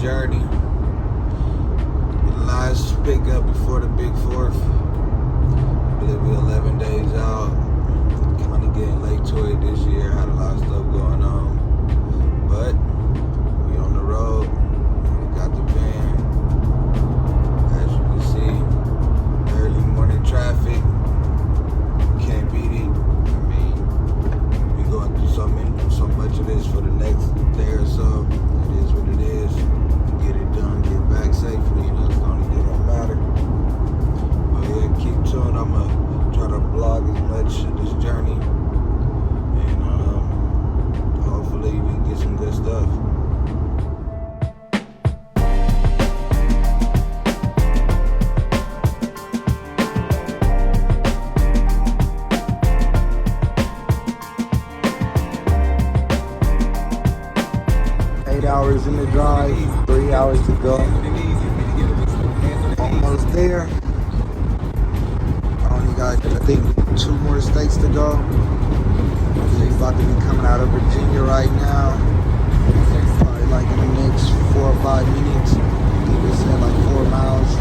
journey. The last pickup before the big fourth. I believe we're 11 days out. Kind of getting late to it this year. Had a lot of stuff going on. But we on the road. We got the van. As you can see, early morning traffic. Can't beat it. I mean, we going through so much of this for the next day or so. It is what it is. Get it done, get back safely, and that's the only thing that matters. But yeah, keep tuned. I'm gonna try to vlog as much of this journey, and hopefully we can get some good stuff. 8 hours in the drive, 3 hours to go. Almost there. I only got, I think, 2 more states to go. We're about to be coming out of Virginia right now. Probably like in the next 4 or 5 minutes. I think we said like 4 miles.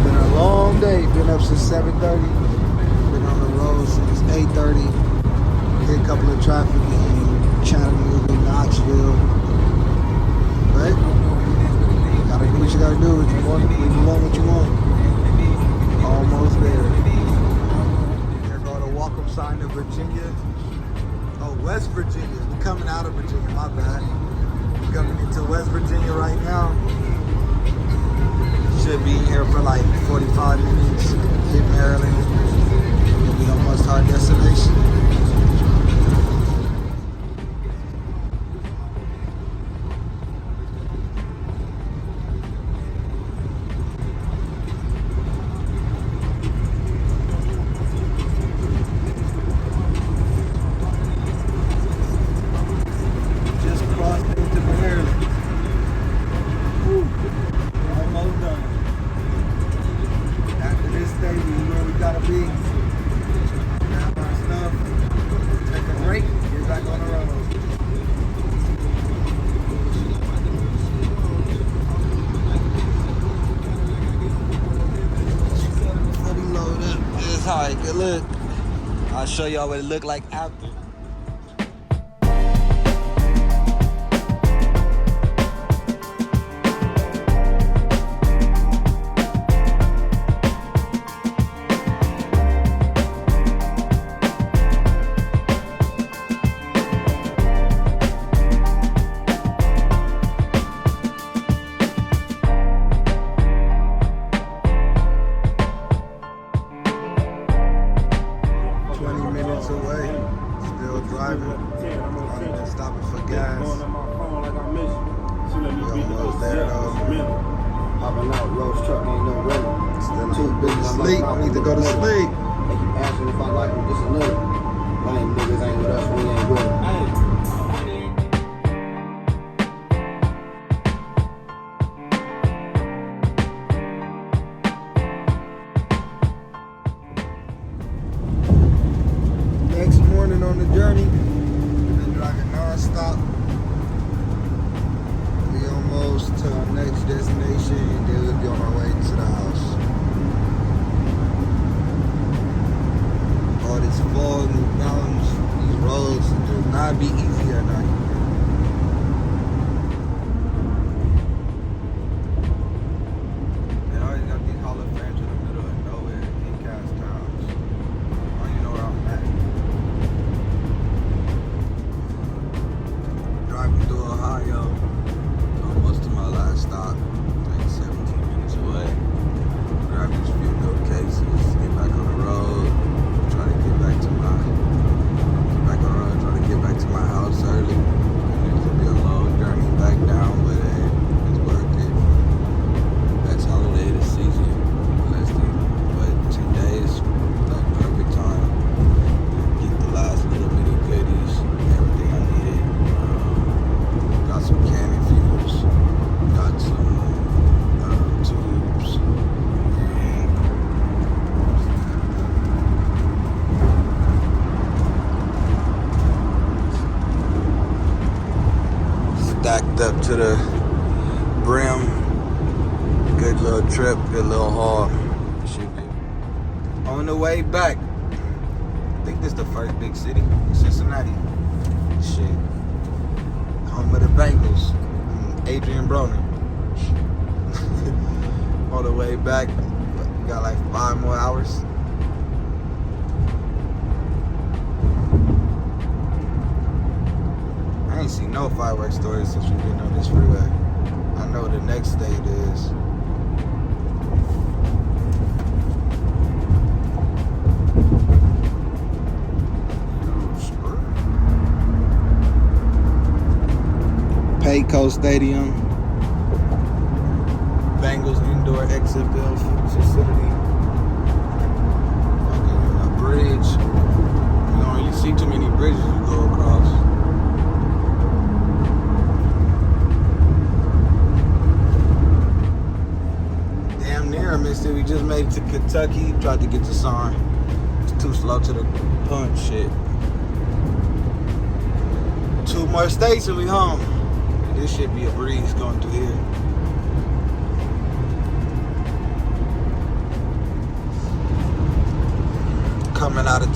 Been a long day. Been up since 7:30. Been on the road since 8:30. Hit a couple of traffic in Chattanooga, Knoxville. But you gotta do what you gotta do. If you want what you want. Almost there. There go the welcome sign to Virginia. Oh, West Virginia. We're coming out of Virginia, my bad. We're coming into West Virginia right now. Should be here for like 45 minutes. Hit Maryland. We'll be almost to our destination. How it look. I'll show y'all what it look like after. 20 minutes away, still driving. I've been stopping for gas. We almost there though. Hopping out, Roadtrip ain't no way. Still too busy to sleep. I need to go to sleep. They keep asking if I like them, this another. Lame niggas ain't with us, we ain't with them. Next morning on the journey, we've been driving non-stop. We almost to our next destination, and then we'll be on our way to the house. All this fog, these mountains, these roads, it will not be easy at night. It always got these hollow branches in the middle of nowhere, in cast towns. Oh, you know where I'm at. Driving through Ohio, almost to my last stop, like 17 minutes away. Grab these few milk cases, get back on the road, try to get back to my house early. It's gonna be a long journey back down, but it's worth it. That's holiday this season, but 2 days, like perfect time. Get the last little bit of goodies, everything I needed. Got some canning fuels, got some tubes, and stacked up to the brim. Good little trip, good little haul. Should be. On the way back, I think this is the first big city, Cincinnati. Shit. Home of the Bengals. Adrian Broner. On the way back, we got like 5 more hours. I ain't seen no fireworks stories since we've been on this freeway. I know the next state is. Payco Stadium, Bengals indoor exit bill facility, fucking a bridge. You don't really see too many bridges you go across. Damn near I missed it. We just made it to Kentucky. Tried to get the sign. It's too slow to the punch. Shit. 2 more states and we home. This should be a breeze going through here. Coming out of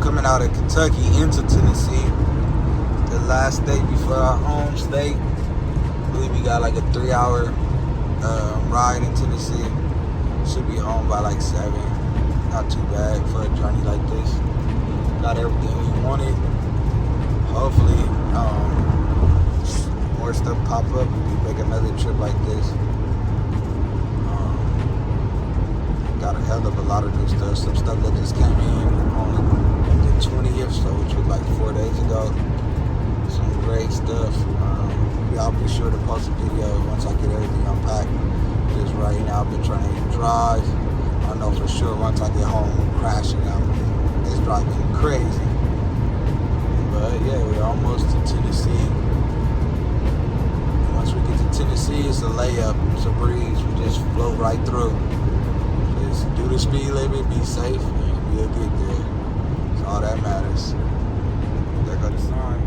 coming out of Kentucky into Tennessee. The last state before our home state. I believe we got like a 3-hour ride in Tennessee. Should be home by like 7. Not too bad for a journey like this. Got everything we wanted. Hopefully, more stuff pop up and we make another trip like this. Got a hell of a lot of new stuff. Some stuff that just came in on the 20th, so which was like 4 days ago. Some great stuff. I'll be sure to post a video once I get everything unpacked. Just right now, I've been trying to drive. I know for sure once I get home, crashing out. It's driving crazy. But yeah, we're almost to Tennessee. Once we get to Tennessee, it's a layup, it's a breeze. We just float right through. Just do the speed limit, be safe, and we'll get there. That's all that matters. There go the sign.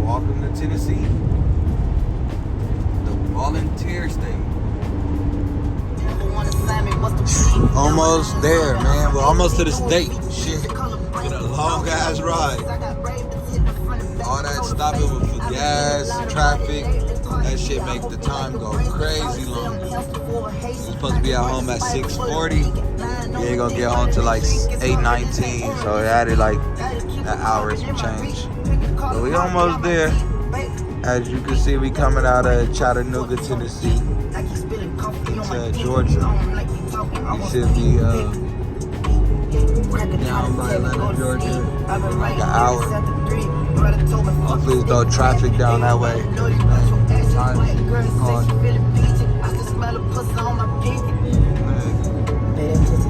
Welcome to Tennessee, the volunteer state. Almost there, man. We're almost to the state. Shit. Been a long ass ride. All that stopping with gas, traffic, that shit make the time go crazy long. We're supposed to be at home at 6:40. We ain't gonna get home till like 8:19, so it added like an hour and some change. But we almost there. As you can see, we coming out of Chattanooga, Tennessee to Georgia. We should be down by Atlanta, Georgia in like an hour. Hopefully there's no traffic down that way.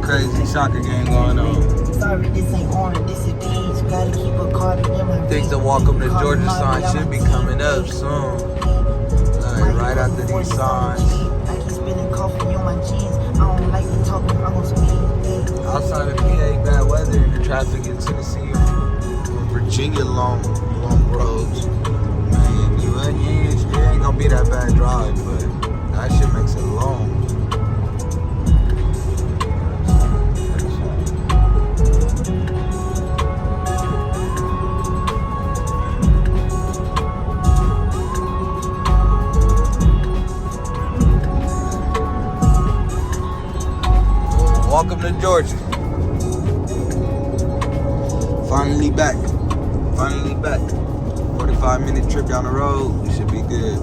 Crazy soccer game going on. I think the welcome to Georgia sign should be coming up soon. Like right after these signs. Outside of PA, bad weather and the traffic in Tennessee and Virginia, long roads. Man, it ain't gonna be that bad drive, but that shit makes it long. Welcome to Georgia. Finally back. 45-minute trip down the road. We should be good.